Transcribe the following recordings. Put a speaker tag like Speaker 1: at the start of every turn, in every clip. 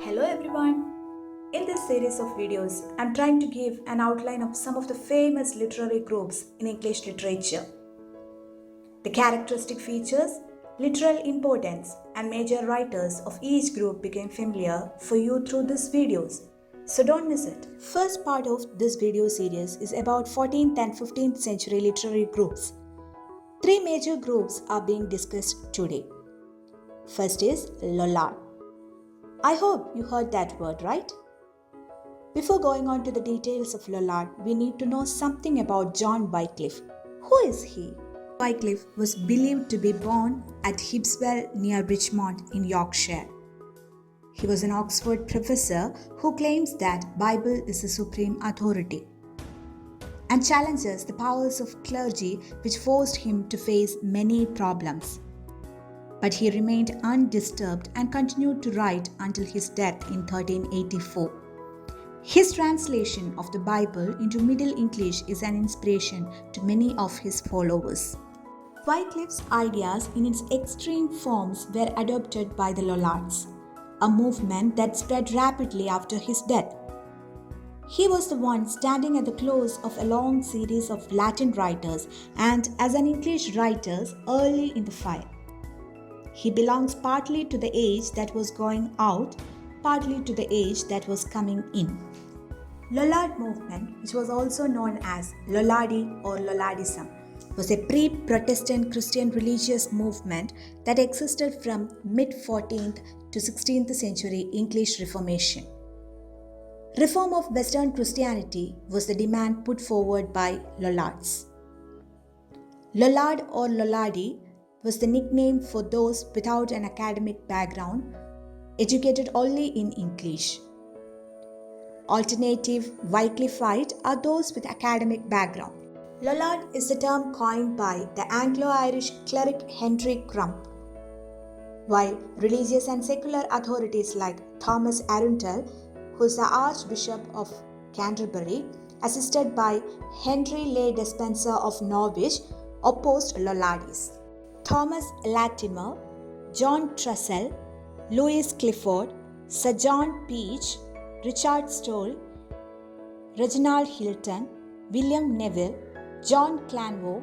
Speaker 1: Hello everyone! In this series of videos, I'm trying to give an outline of some of the famous literary groups in English literature. The characteristic features, literal importance, and major writers of each group became familiar for you through these videos. So don't miss it. First part of this video series is about 14th and 15th century literary groups. Three major groups are being discussed today. First is Lollard. I hope you heard that word, right? Before going on to the details of Lollard, we need to know something about John Wycliffe. Who is he? Wycliffe was believed to be born at Hibswell near Richmond in Yorkshire. He was an Oxford professor who claims that Bible is the supreme authority and challenges the powers of clergy, which forced him to face many problems. But he remained undisturbed and continued to write until his death in 1384. His translation of the Bible into Middle English is an inspiration to many of his followers. Wycliffe's ideas in its extreme forms were adopted by the Lollards, a movement that spread rapidly after his death. He was the one standing at the close of a long series of Latin writers and as an English writer early in the fire. He belongs partly to the age that was going out, partly to the age that was coming in. Lollard movement, which was also known as Lollardy or Lollardism, was a pre-Protestant Christian religious movement that existed from mid-14th to 16th century English Reformation. Reform of Western Christianity was the demand put forward by Lollards. Lollard or Lollardy was the nickname for those without an academic background, educated only in English. Alternative Wycliffite are those with academic background. Lollard is the term coined by the Anglo-Irish cleric Henry Crump, while religious and secular authorities like Thomas Arundel, who is the Archbishop of Canterbury, assisted by Henry Le Despenser of Norwich, opposed Lollardies. Thomas Latimer, John Trussell, Louis Clifford, Sir John Peach, Richard Stoll, Reginald Hilton, William Neville, John Clanwo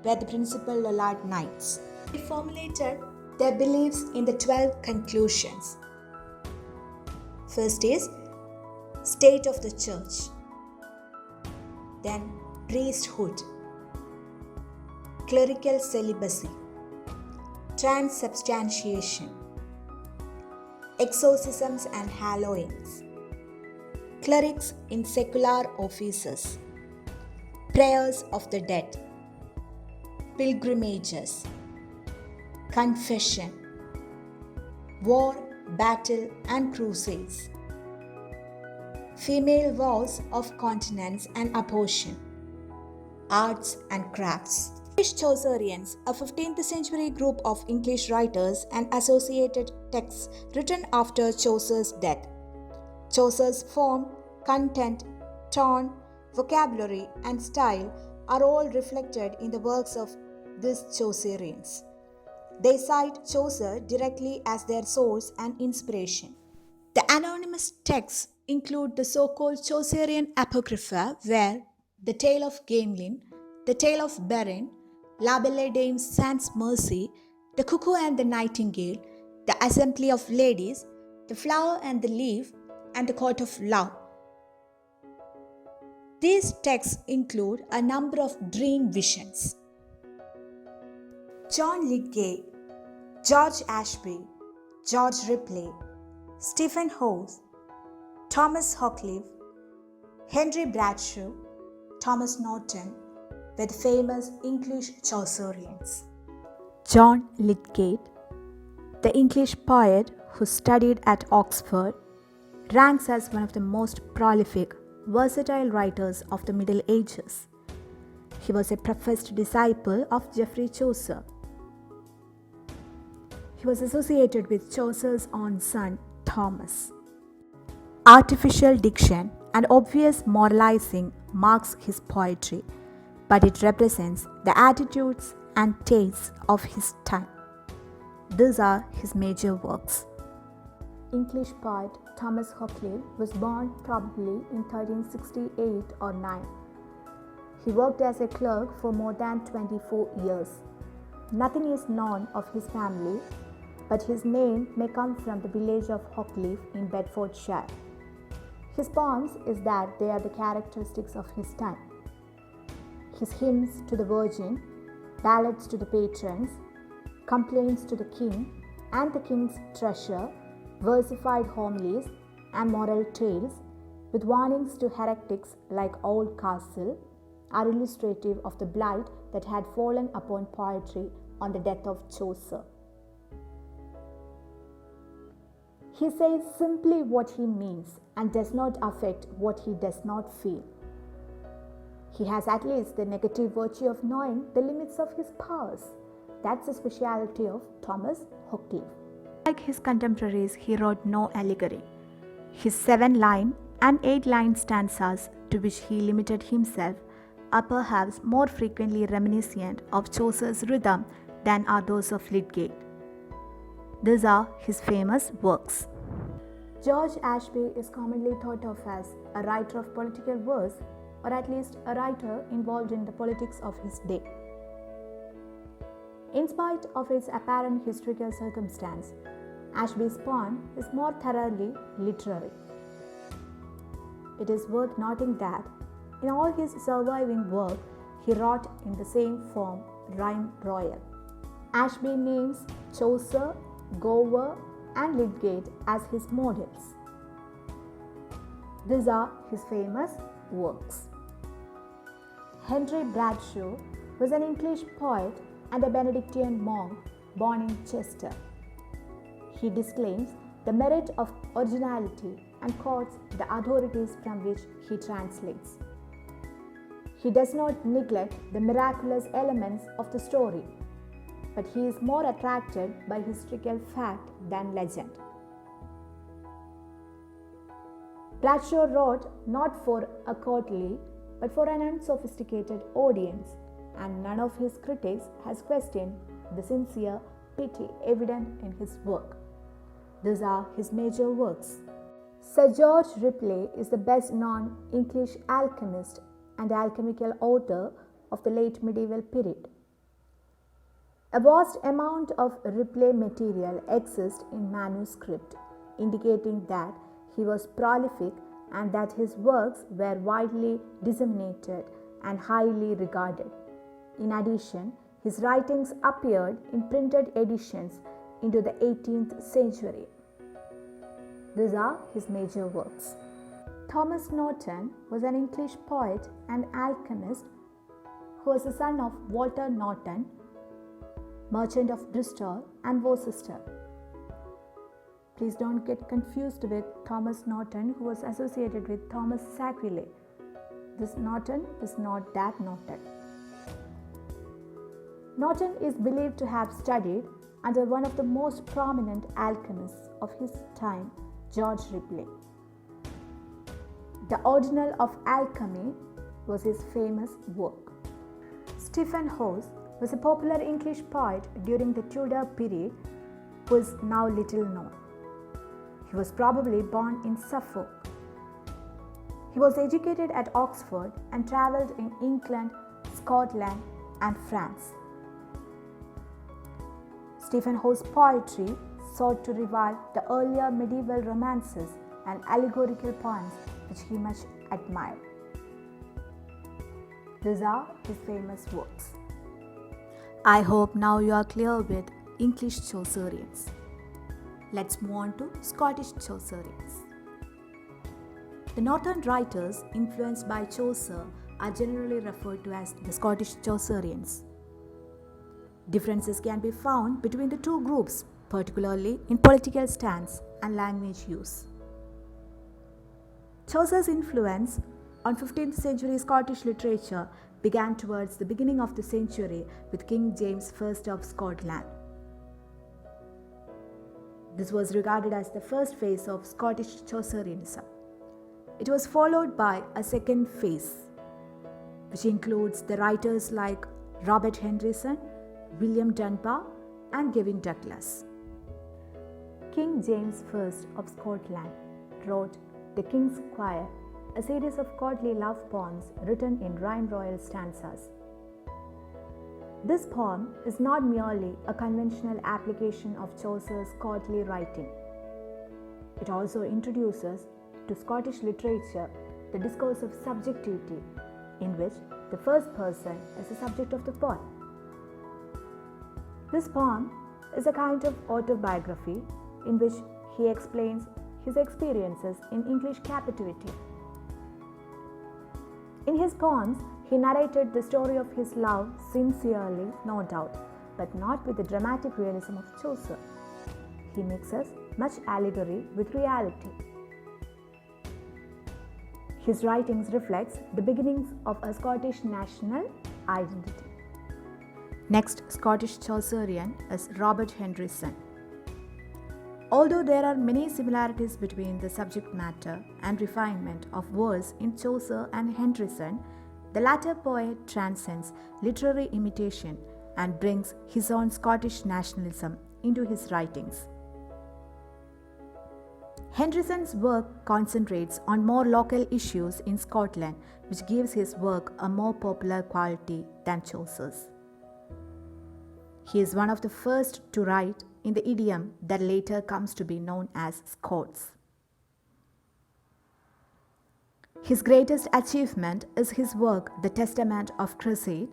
Speaker 1: were the principal Lollard knights. They formulated their beliefs in the 12 conclusions. First is state of the church, then priesthood, clerical celibacy, transubstantiation, exorcisms and hallowings, clerics in secular offices, prayers of the dead, pilgrimages, confession, war, battle and crusades, female vows of continence and abortion, arts and crafts. Chaucerians, a 15th century group of English writers and associated texts written after Chaucer's death. Chaucer's form, content, tone, vocabulary, and style are all reflected in the works of these Chaucerians. They cite Chaucer directly as their source and inspiration. The anonymous texts include the so-called Chaucerian Apocrypha, where the Tale of Gamelin, the Tale of Berin, La Belle Dame Sans Mercy, The Cuckoo and the Nightingale, The Assembly of Ladies, The Flower and the Leaf, and The Court of Love. These texts include a number of dream visions. John Lydgate, George Ashby, George Ripley, Stephen Hawes, Thomas HOCCLEVE, Henry Bradshaw, Thomas Norton were the famous English Chaucerians. John Lydgate, the English poet who studied at Oxford, ranks as one of the most prolific, versatile writers of the Middle Ages. He was a professed disciple of Geoffrey Chaucer. He was associated with Chaucer's own son, Thomas. Artificial diction and obvious moralizing marks his poetry, but it represents the attitudes and tastes of his time. These are his major works. English poet Thomas HOCCLEVE was born probably in 1368 or 9. He worked as a clerk for more than 24 years. Nothing is known of his family, but his name may come from the village of HOCCLEVE in Bedfordshire. His poems is that they are the characteristics of his time. His hymns to the Virgin, ballads to the patrons, complaints to the king and the king's treasure, versified homilies and moral tales with warnings to heretics like Oldcastle are illustrative of the blight that had fallen upon poetry on the death of Chaucer. He says simply what he means and does not affect what he does not feel. He has at least the negative virtue of knowing the limits of his powers. That's the speciality of Thomas HOCCLEVE. Like his contemporaries, he wrote no allegory. His 7-line and 8-line stanzas, to which he limited himself, are perhaps more frequently reminiscent of Chaucer's rhythm than are those of Lydgate. These are his famous works. George Ashby is commonly thought of as a writer of political verse, or at least a writer involved in the politics of his day. In spite of its apparent historical circumstance, Ashby's poem is more thoroughly literary. It is worth noting that in all his surviving work, he wrote in the same form, rhyme royal. Ashby names Chaucer, Gower, and Lydgate as his models. These are his famous works. Henry Bradshaw was an English poet and a Benedictine monk born in Chester. He disclaims the merit of originality and quotes the authorities from which he translates. He does not neglect the miraculous elements of the story, but he is more attracted by historical fact than legend. Bradshaw wrote not for a courtly but for an unsophisticated audience, and none of his critics has questioned the sincere pity evident in his work. These are his major works. Sir George Ripley is the best known English alchemist and alchemical author of the late medieval period. A vast amount of Ripley material exists in manuscript, indicating that he was prolific and that his works were widely disseminated and highly regarded. In addition, his writings appeared in printed editions into the 18th century. These are his major works. Thomas Norton was an English poet and alchemist who was the son of Walter Norton, merchant of Bristol and Worcester. Please don't get confused with Thomas Norton, who was associated with Thomas Sacrilege. This Norton is not that Norton. Norton is believed to have studied under one of the most prominent alchemists of his time, George Ripley. The Ordinal of Alchemy was his famous work. Stephen Hawes was a popular English poet during the Tudor period who is now little known. He was probably born in Suffolk. He was educated at Oxford and travelled in England, Scotland, and France. Stephen Hawes' poetry sought to revive the earlier medieval romances and allegorical poems which he much admired. These are his famous works. I hope now you are clear with English Chaucerians. Let's move on to Scottish Chaucerians. The northern writers influenced by Chaucer are generally referred to as the Scottish Chaucerians. Differences can be found between the two groups, particularly in political stance and language use. Chaucer's influence on 15th century Scottish literature began towards the beginning of the century with King James I of Scotland. This was regarded as the first phase of Scottish Chaucerianism. It was followed by a second phase, which includes the writers like Robert Henryson, William Dunbar, and Gavin Douglas. King James I of Scotland wrote The King's Choir, a series of courtly love poems written in rhyme royal stanzas. This poem is not merely a conventional application of Chaucer's courtly writing. It also introduces to Scottish literature the discourse of subjectivity, in which the first person is the subject of the poem. This poem is a kind of autobiography in which he explains his experiences in English captivity. In his poems, he narrated the story of his love sincerely, no doubt, but not with the dramatic realism of Chaucer. He mixes much allegory with reality. His writings reflects the beginnings of a Scottish national identity. Next Scottish Chaucerian is Robert Henryson. Although there are many similarities between the subject matter and refinement of verse in Chaucer and Henryson, the latter poet transcends literary imitation and brings his own Scottish nationalism into his writings. Henryson's work concentrates on more local issues in Scotland, which gives his work a more popular quality than Chaucer's. He is one of the first to write in the idiom that later comes to be known as Scots. His greatest achievement is his work The Testament of Cressida,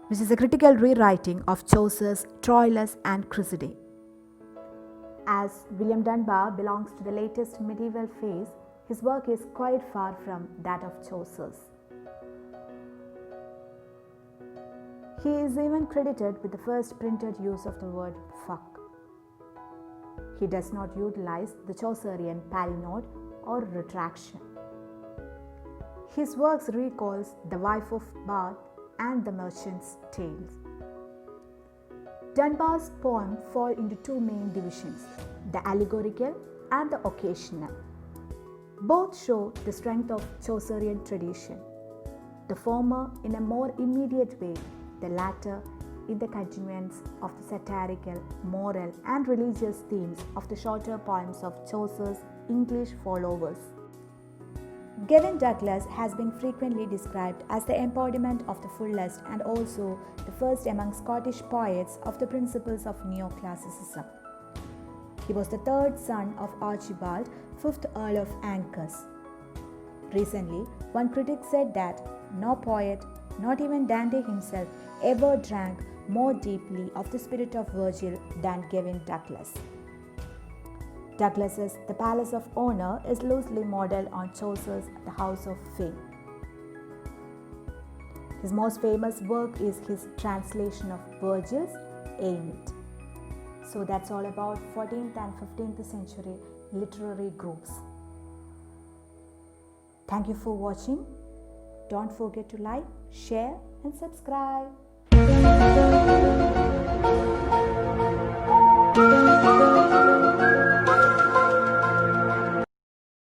Speaker 1: which is a critical rewriting of Chaucer's Troilus and Cressida. As William Dunbar belongs to the latest medieval phase, his work is quite far from that of Chaucer's. He is even credited with the first printed use of the word fuck. He does not utilize the Chaucerian palinode or retraction. His works recalls The Wife of Bath and The Merchant's Tales. Dunbar's poems fall into two main divisions, the allegorical and the occasional. Both show the strength of Chaucerian tradition, the former in a more immediate way, the latter in the continuance of the satirical, moral and religious themes of the shorter poems of Chaucer's English followers. Gavin Douglas has been frequently described as the embodiment of the fullest and also the first among Scottish poets of the principles of neoclassicism. He was the third son of Archibald, 5th Earl of Angus. Recently, one critic said that no poet, not even Dante himself, ever drank more deeply of the spirit of Virgil than Gavin Douglas. Douglas's The Palace of Honor is loosely modeled on Chaucer's The House of Fame. His most famous work is his translation of Virgil's E-Litt. So that's all about 14th and 15th century literary groups. Thank you for watching. Don't forget to like, share and subscribe.